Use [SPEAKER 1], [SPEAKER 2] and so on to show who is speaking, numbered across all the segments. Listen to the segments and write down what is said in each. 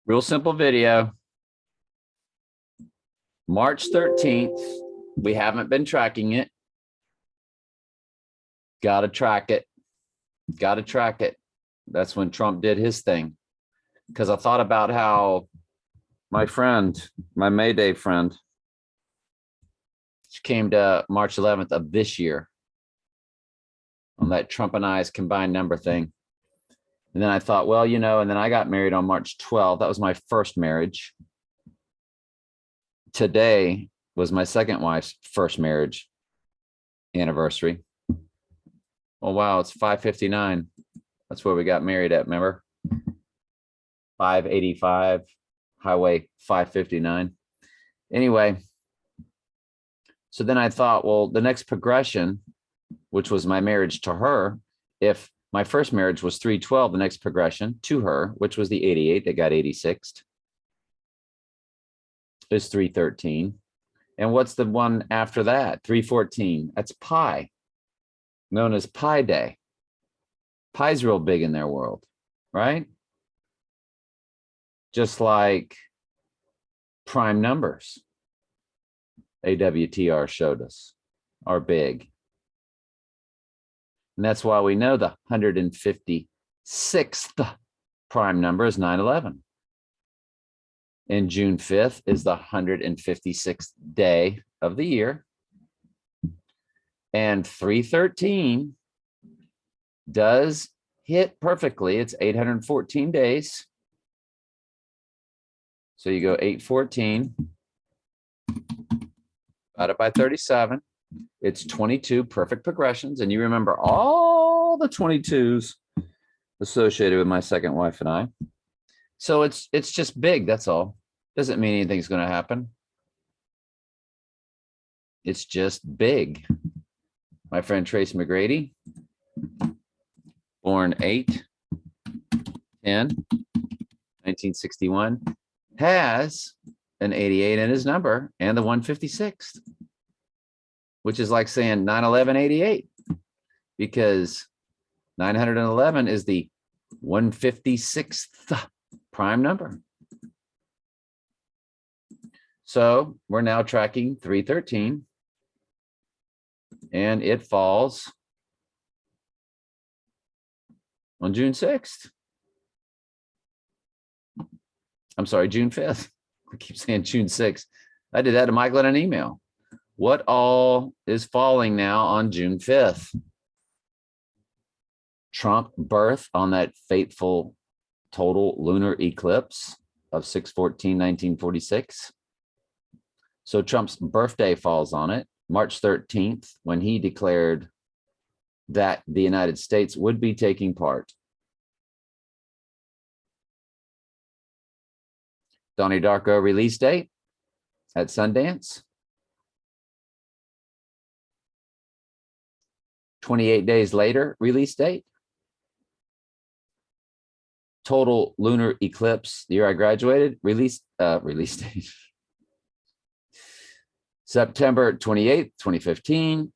[SPEAKER 1] Real simple video. March 13th. We haven't been tracking it. Got to track it. Got to track it. That's when Trump did his thing. Because I thought about how my friend, my May Day friend, she came to March 11th of this year on that Trump and I's combined number thing. And then I thought, well, you know, and then I got married on March 12th. That was my first marriage. Today was my second wife's first marriage anniversary. Oh, wow, it's 559. That's where we got married at, remember? 585, Highway 559. Anyway, so then I thought, well, the next progression, which was my marriage to her, if my first marriage was 312, the next progression to her, which was the 88 that got 86th, is 313. And what's the one after that? 314. That's Pi, known as Pi Day. Pi's real big in their world, right? Just like prime numbers, AWTR showed us, are big. And that's why we know the 156th prime number is 9/11. And June 5th is the 156th day of the year. And 313 does hit perfectly. It's 814 days. So you go 814 divided by 37. It's 22 perfect progressions. And you remember all the 22s associated with my second wife and I. So it's just big. That's all. Doesn't mean anything's going to happen. It's just big. My friend Trace McGrady, born 8/10/1961, has an 88 in his number and the 156th, which is like saying 9/11/88, because 911 is the 156th prime number. So we're now tracking 313, and it falls on June 6th. I'm sorry, June 5th. I keep saying June 6th. I did that to Michael in an email. What all is falling now on June 5th? Trump birth on that fateful total lunar eclipse of 6/14/1946. So Trump's birthday falls on it, March 13th, when he declared that the United States would be taking part. Donnie Darko release date at Sundance. 28 days later, release date. Total lunar eclipse, the year I graduated, release date. September 28th, 2015,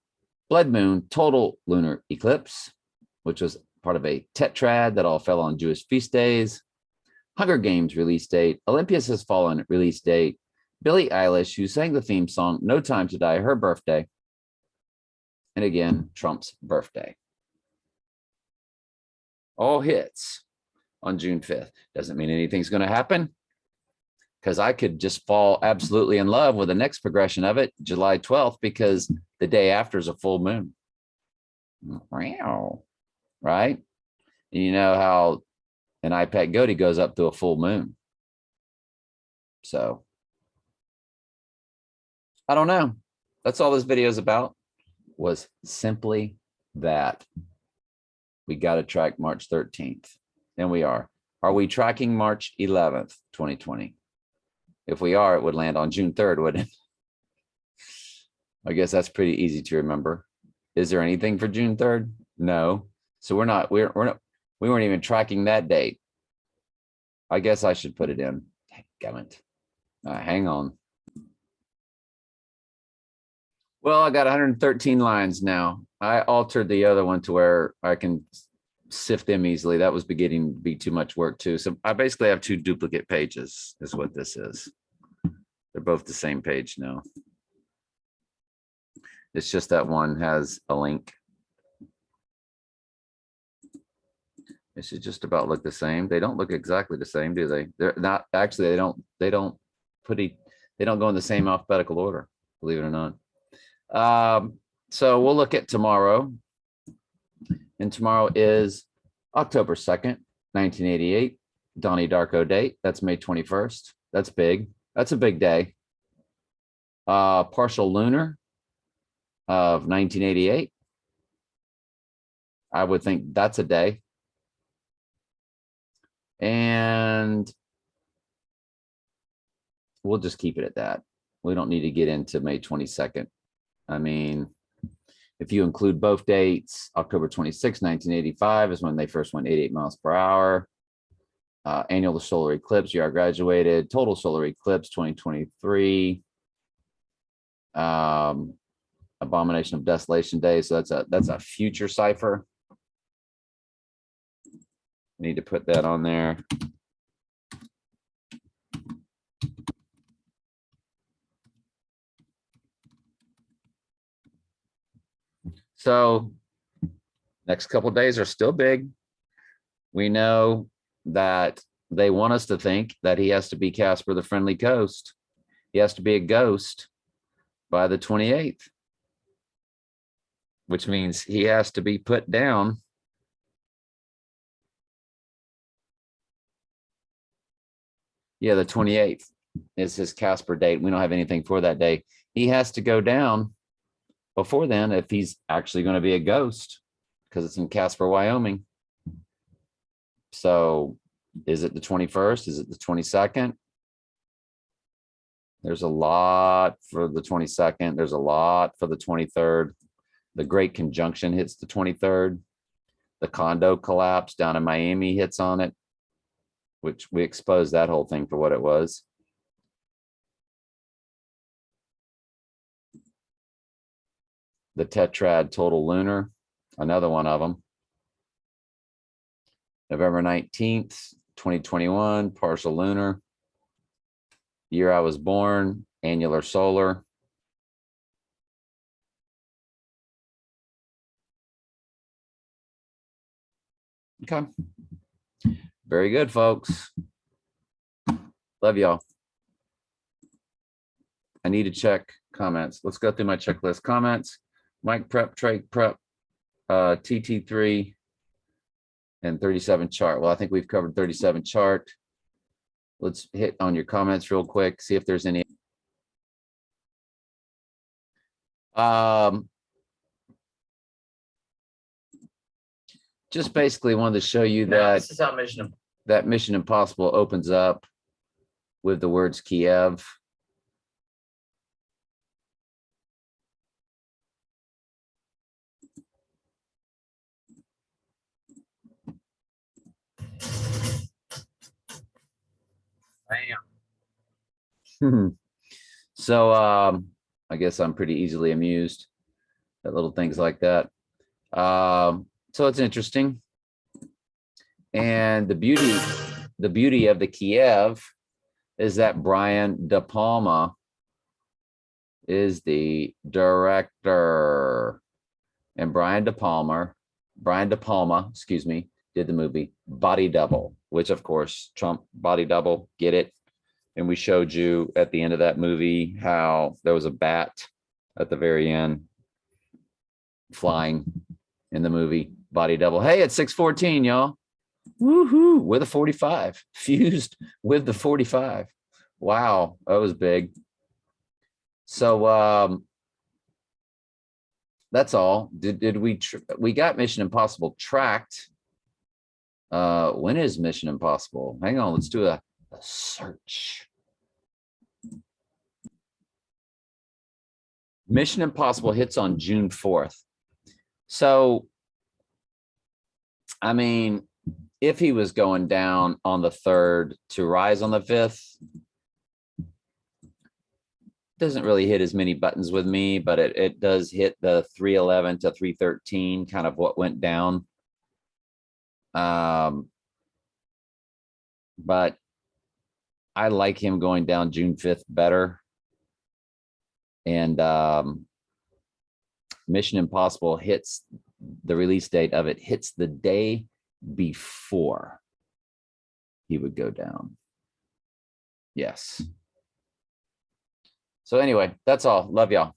[SPEAKER 1] blood moon, total lunar eclipse, which was part of a tetrad that all fell on Jewish feast days. Hunger Games release date. Olympias Has Fallen release date. Billie Eilish, who sang the theme song No Time to Die, her birthday. And again, Trump's birthday. All hits on June 5th. Doesn't mean anything's going to happen, because I could just fall absolutely in love with the next progression of it, July 12th, because the day after is a full moon. Wow. Right? And you know how an iPad Goatee goes up to a full moon. So I don't know. That's all this video is about, was simply that. We got to track March 13th. And we are. Are we tracking March 11th, 2020? If we are, it would land on June 3rd, wouldn't it? I guess that's pretty easy to remember. Is there anything for June 3rd? No. So we weren't even tracking that date. I guess I should put it in. Dadgummit. Hang on. Well, I got 113 lines now. I altered the other one to where I can sift them easily. That was beginning to be too much work too. So I basically have two duplicate pages is what this is. They're both the same page now. It's just that one has a link. It should just about look the same. They don't look exactly the same, do they? They're not actually, they don't go in the same alphabetical order, believe it or not. So we'll look at tomorrow. And tomorrow is October 2nd, 1988, Donnie Darko date. That's May 21st. That's big. That's a big day. Partial lunar of 1988. I would think that's a day. And we'll just keep it at that. We don't need to get into May 22nd. I mean, if you include both dates, October 26, 1985 is when they first went 88 miles per hour. Annual solar eclipse, you are graduated. Total solar eclipse 2023. Abomination of Desolation Day. So that's a future cipher. Need to put that on there. So next couple of days are still big. We know that they want us to think that he has to be Casper the Friendly Ghost. He has to be a ghost by the 28th, which means he has to be put down yeah, the 28th is his Casper date. We don't have anything for that day. He has to go down before then if he's actually going to be a ghost, because it's in Casper, Wyoming. So is it the 21st? Is it the 22nd? There's a lot for the 22nd. There's a lot for the 23rd. The Great Conjunction hits the 23rd. The condo collapse down in Miami hits on it, which we exposed that whole thing for what it was. The Tetrad Total Lunar, another one of them. November 19th, 2021, partial lunar. Year I was born, annular solar. Okay. Very good, folks. Love y'all. I need to check comments. Let's go through my checklist. Comments, Mike prep, Trey prep, TT3, and 37 chart. Well, I think we've covered 37 chart. Let's hit on your comments real quick, see if there's any. Just basically wanted to show you that
[SPEAKER 2] This is how
[SPEAKER 1] Mission Impossible opens up with the words Kiev. So I guess I'm pretty easily amused at little things like that. So it's interesting. And the beauty of the Kiev is that Brian De Palma is the director. And Brian De Palma, excuse me, did the movie Body Double, which of course, Trump Body Double, get it? And we showed you at the end of that movie how there was a bat at the very end flying in the movie Body Double. Hey, it's 6:14, y'all. Woohoo, with a 45, fused with the 45. Wow, that was big. So that's all. Did we got Mission Impossible tracked? When is Mission Impossible? Hang on, let's do a search. Mission Impossible hits on June 4th. So, I mean, if he was going down on the 3rd to rise on the 5th, doesn't really hit as many buttons with me, but it does hit the 311 to 313, kind of what went down But I like him going down June 5th better. And Mission Impossible hits the release date of it hits the day before he would go down. Yes. So anyway, that's all. Love y'all.